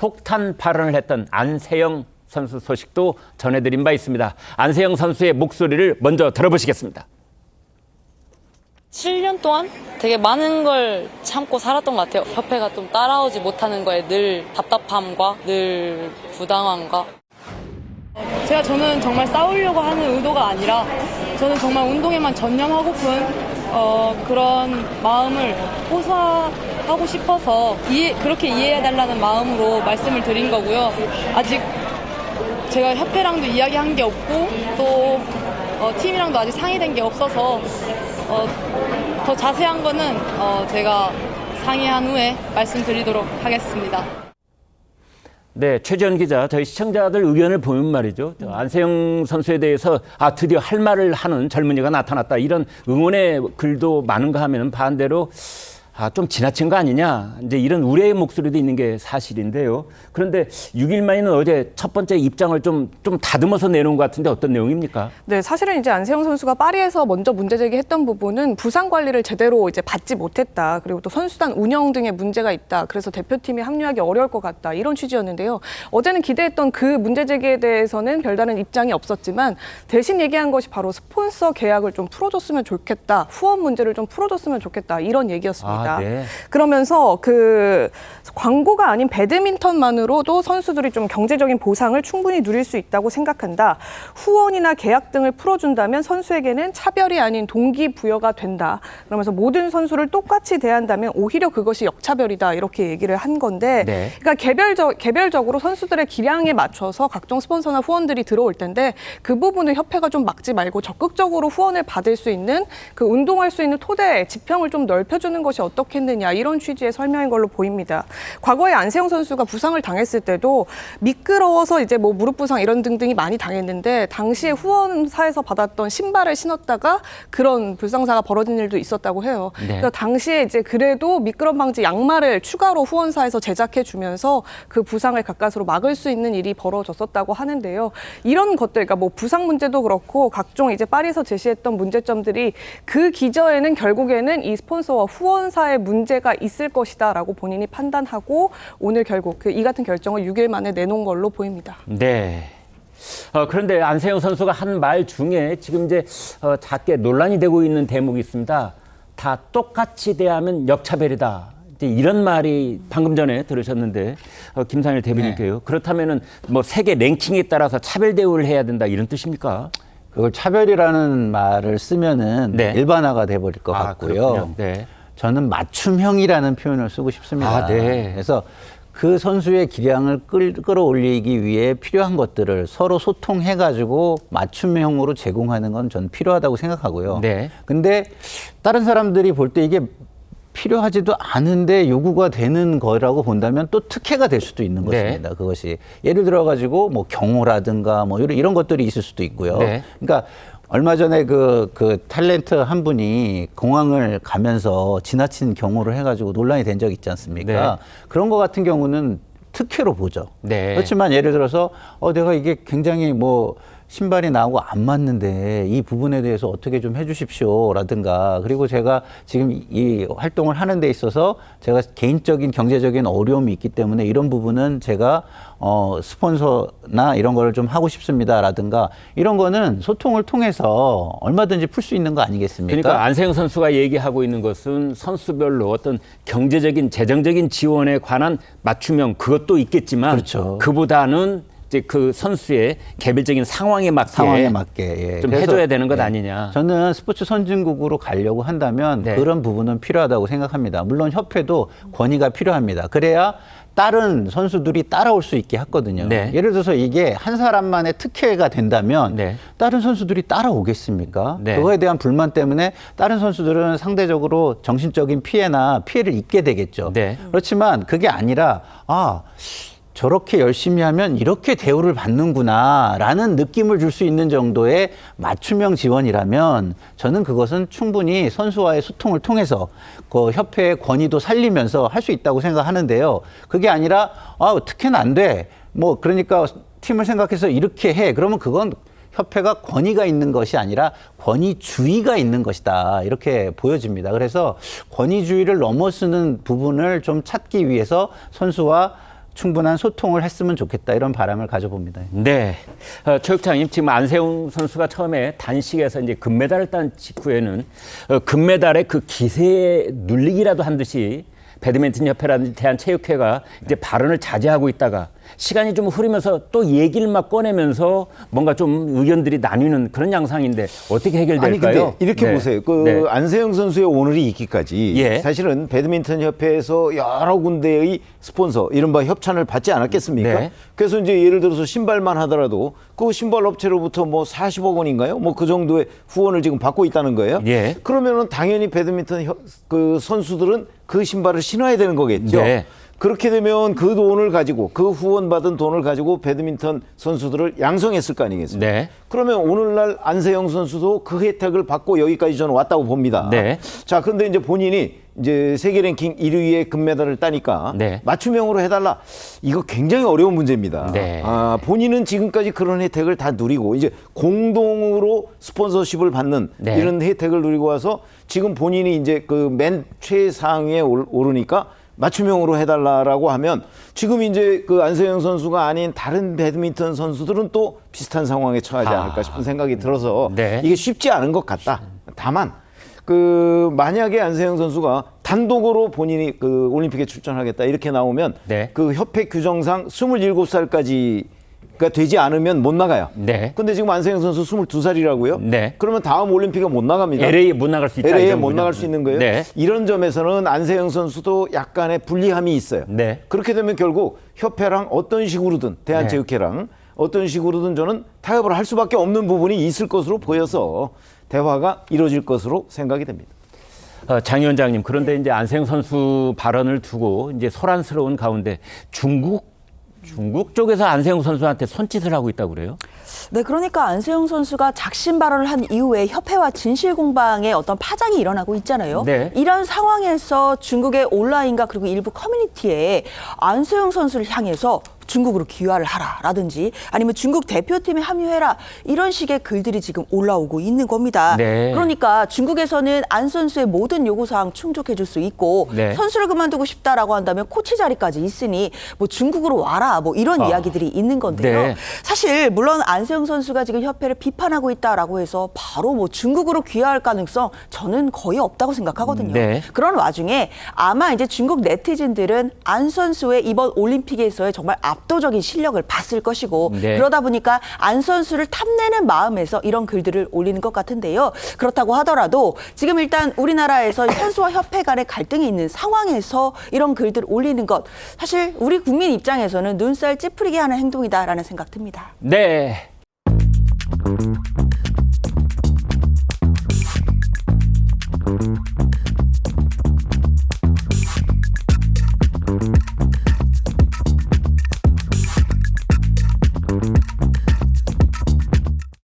폭탄 발언을 했던 안세영 선수 소식도 전해드린 바 있습니다. 안세영 선수의 목소리를 먼저 들어보시겠습니다. 7년 동안 되게 많은 걸 참고 살았던 것 같아요. 협회가 좀 따라오지 못하는 거에 늘 답답함과 늘 부당함과 저는 정말 싸우려고 하는 의도가 아니라 저는 정말 운동에만 전념하고픈 그런 마음을 호소하고 싶어서 그렇게 이해해달라는 마음으로 말씀을 드린 거고요. 아직 제가 협회랑도 이야기한 게 없고 또 팀이랑도 아직 상의된 게 없어서 더 자세한 거는 제가 상의한 후에 말씀드리도록 하겠습니다. 네, 최지연 기자, 저희 시청자들 의견을 보면 말이죠. 안세영 선수에 대해서 드디어 할 말을 하는 젊은이가 나타났다. 이런 응원의 글도 많은가 하면 반대로 좀 지나친 거 아니냐. 이제 이런 우려의 목소리도 있는 게 사실인데요. 그런데 6일 만에는 어제 첫 번째 입장을 좀 다듬어서 내놓은 것 같은데 어떤 내용입니까? 네, 사실은 이제 안세영 선수가 파리에서 먼저 문제 제기했던 부분은 부상 관리를 제대로 이제 받지 못했다. 그리고 또 선수단 운영 등에 문제가 있다. 그래서 대표팀이 합류하기 어려울 것 같다. 이런 취지였는데요. 어제는 기대했던 그 문제 제기에 대해서는 별다른 입장이 없었지만 대신 얘기한 것이 바로 스폰서 계약을 좀 풀어줬으면 좋겠다. 후원 문제를 좀 풀어줬으면 좋겠다. 이런 얘기였습니다. 네. 그러면서 그 광고가 아닌 배드민턴만으로도 선수들이 좀 경제적인 보상을 충분히 누릴 수 있다고 생각한다. 후원이나 계약 등을 풀어준다면 선수에게는 차별이 아닌 동기부여가 된다. 그러면서 모든 선수를 똑같이 대한다면 오히려 그것이 역차별이다. 이렇게 얘기를 한 건데, 네. 그러니까 개별적으로 선수들의 기량에 맞춰서 각종 스폰서나 후원들이 들어올 텐데 그 부분을 협회가 좀 막지 말고 적극적으로 후원을 받을 수 있는 그 운동할 수 있는 토대 지평을 좀 넓혀주는 것이 어떻겠느냐 이런 취지의 설명인 걸로 보입니다. 과거에 안세영 선수가 부상을 당했을 때도 미끄러워서 이제 뭐 무릎 부상 이런 등등이 많이 당했는데 당시에 후원사에서 받았던 신발을 신었다가 그런 불상사가 벌어진 일도 있었다고 해요. 네. 그러니까 당시에 이제 그래도 미끄럼 방지 양말을 추가로 후원사에서 제작해 주면서 그 부상을 가까스로 막을 수 있는 일이 벌어졌었다고 하는데요. 이런 것들, 그러니까 뭐 부상 문제도 그렇고 각종 이제 파리에서 제시했던 문제점들이 그 기저에는 결국에는 이 스폰서와 후원사의 문제가 있을 것이다라고 본인이 판단하고 오늘 결국 이 같은 결정을 6일 만에 내놓은 걸로 보입니다. 네. 그런데 안세영 선수가 한 말 중에 지금 이제 작게 논란이 되고 있는 대목이 있습니다. 다 똑같이 대하면 역차별이다. 이제 이런 말이 방금 전에 들으셨는데 김상일 대변인께요. 네. 그렇다면은 뭐 세계 랭킹에 따라서 차별 대우를 해야 된다 이런 뜻입니까? 그걸 차별이라는 말을 쓰면은 네. 일반화가 돼버릴 것 같고요. 네. 저는 맞춤형이라는 표현을 쓰고 싶습니다. 네. 그래서 그 선수의 기량을 끌어올리기 위해 필요한 것들을 서로 소통해가지고 맞춤형으로 제공하는 건 전 필요하다고 생각하고요. 네. 근데 다른 사람들이 볼 때 이게 필요하지도 않은데 요구가 되는 거라고 본다면 또 특혜가 될 수도 있는 것입니다. 네. 그것이 예를 들어가지고 뭐 경호라든가 뭐 이런 것들이 있을 수도 있고요. 네. 그러니까 얼마 전에 그 탤런트 한 분이 공항을 가면서 지나친 경호를 해가지고 논란이 된 적 있지 않습니까? 네. 그런 거 같은 경우는 특혜로 보죠. 네. 그렇지만 예를 들어서 내가 이게 굉장히 뭐 신발이 나하고 안 맞는데 이 부분에 대해서 어떻게 좀 해주십시오라든가, 그리고 제가 지금 이 활동을 하는 데 있어서 제가 개인적인 경제적인 어려움이 있기 때문에 이런 부분은 제가 스폰서나 이런 거를 좀 하고 싶습니다라든가, 이런 거는 소통을 통해서 얼마든지 풀 수 있는 거 아니겠습니까? 그러니까 안세영 선수가 얘기하고 있는 것은 선수별로 어떤 경제적인 재정적인 지원에 관한 맞춤형 그것도 있겠지만, 그렇죠. 그보다는 이제 그 선수의 개별적인 상황에 맞게 예. 좀 해줘야 되는 것 아니냐. 저는 스포츠 선진국으로 가려고 한다면 네. 그런 부분은 필요하다고 생각합니다. 물론 협회도 권위가 필요합니다. 그래야 다른 선수들이 따라올 수 있게 하거든요. 네. 예를 들어서 이게 한 사람만의 특혜가 된다면 네. 다른 선수들이 따라오겠습니까? 네. 그거에 대한 불만 때문에 다른 선수들은 상대적으로 정신적인 피해를 입게 되겠죠. 네. 그렇지만 그게 아니라 저렇게 열심히 하면 이렇게 대우를 받는구나라는 느낌을 줄 수 있는 정도의 맞춤형 지원이라면 저는 그것은 충분히 선수와의 소통을 통해서 그 협회의 권위도 살리면서 할 수 있다고 생각하는데요. 그게 아니라 특혜는 안 돼. 뭐 그러니까 팀을 생각해서 이렇게 해. 그러면 그건 협회가 권위가 있는 것이 아니라 권위주의가 있는 것이다. 이렇게 보여집니다. 그래서 권위주의를 넘어서는 부분을 좀 찾기 위해서 선수와 충분한 소통을 했으면 좋겠다 이런 바람을 가져봅니다. 네. 체육장님, 지금 안세영 선수가 처음에 단식에서 이제 금메달을 딴 직후에는 금메달의 그 기세에 눌리기라도 한 듯이 배드민턴 협회라든지 대한체육회가 이제 발언을 자제하고 있다가 시간이 좀 흐르면서 또 얘기를 막 꺼내면서 뭔가 좀 의견들이 나뉘는 그런 양상인데 어떻게 해결될까요? 아니 근데 이렇게 네. 보세요. 네. 안세영 선수의 오늘이 있기까지 예. 사실은 배드민턴 협회에서 여러 군데의 스폰서 이른바 협찬을 받지 않았겠습니까? 네. 그래서 이제 예를 들어서 신발만 하더라도 그 신발 업체로부터 뭐 40억 원인가요? 뭐 그 정도의 후원을 지금 받고 있다는 거예요. 예. 그러면은 당연히 배드민턴 그 선수들은 그 신발을 신어야 되는 거겠죠. 네. 그렇게 되면 그 돈을 가지고 그 후원받은 돈을 가지고 배드민턴 선수들을 양성했을 거 아니겠습니까? 네. 그러면 오늘날 안세영 선수도 그 혜택을 받고 여기까지 저는 왔다고 봅니다. 네. 자, 그런데 이제 본인이 이제 세계 랭킹 1위의 금메달을 따니까 네. 맞춤형으로 해달라. 이거 굉장히 어려운 문제입니다. 네. 본인은 지금까지 그런 혜택을 다 누리고 이제 공동으로 스폰서십을 받는 네. 이런 혜택을 누리고 와서 지금 본인이 이제 그 맨 최상위에 오르니까 맞춤형으로 해달라라고 하면 지금 이제 그 안세영 선수가 아닌 다른 배드민턴 선수들은 또 비슷한 상황에 처하지 않을까 싶은 생각이 들어서 네. 이게 쉽지 않은 것 같다. 다만 그 만약에 안세영 선수가 단독으로 본인이 그 올림픽에 출전하겠다 이렇게 나오면 네. 그 협회 규정상 27살까지가 되지 않으면 못 나가요. 네. 근데 지금 안세영 선수 22살이라고요? 네. 그러면 다음 올림픽에 못 나갑니다. LA에 못 나갈 수 있다. LA에 이런 못 거죠. 나갈 수 있는 거예요. 네. 이런 점에서는 안세영 선수도 약간의 불리함이 있어요. 네. 그렇게 되면 결국 협회랑 어떤 식으로든 대한체육회랑 어떤 식으로든 저는 타협을 할 수밖에 없는 부분이 있을 것으로 보여서 대화가 이루어질 것으로 생각이 됩니다. 장 위원장님, 그런데 이제 안세영 선수 발언을 두고 이제 소란스러운 가운데 중국 쪽에서 안세영 선수한테 손짓을 하고 있다고 그래요? 네, 그러니까 안세영 선수가 작심 발언을 한 이후에 협회와 진실 공방에 어떤 파장이 일어나고 있잖아요. 네. 이런 상황에서 중국의 온라인과 그리고 일부 커뮤니티에 안세영 선수를 향해서 중국으로 귀화를 하라라든지 아니면 중국 대표팀에 합류해라 이런 식의 글들이 지금 올라오고 있는 겁니다. 네. 그러니까 중국에서는 안 선수의 모든 요구사항 충족해줄 수 있고 네. 선수를 그만두고 싶다라고 한다면 코치 자리까지 있으니 뭐 중국으로 와라 뭐 이런 이야기들이 있는 건데요. 네. 사실 물론 안세영 선수가 지금 협회를 비판하고 있다라고 해서 바로 뭐 중국으로 귀화할 가능성 저는 거의 없다고 생각하거든요. 네. 그런 와중에 아마 이제 중국 네티즌들은 안 선수의 이번 올림픽에서의 정말 압도적인 실력을 봤을 것이고 네. 그러다 보니까 안 선수를 탐내는 마음에서 이런 글들을 올리는 것 같은데요. 그렇다고 하더라도 지금 일단 우리나라에서 선수와 협회 간의 갈등이 있는 상황에서 이런 글들 올리는 것 사실 우리 국민 입장에서는 눈살 찌푸리게 하는 행동이다라는 생각 듭니다. 네.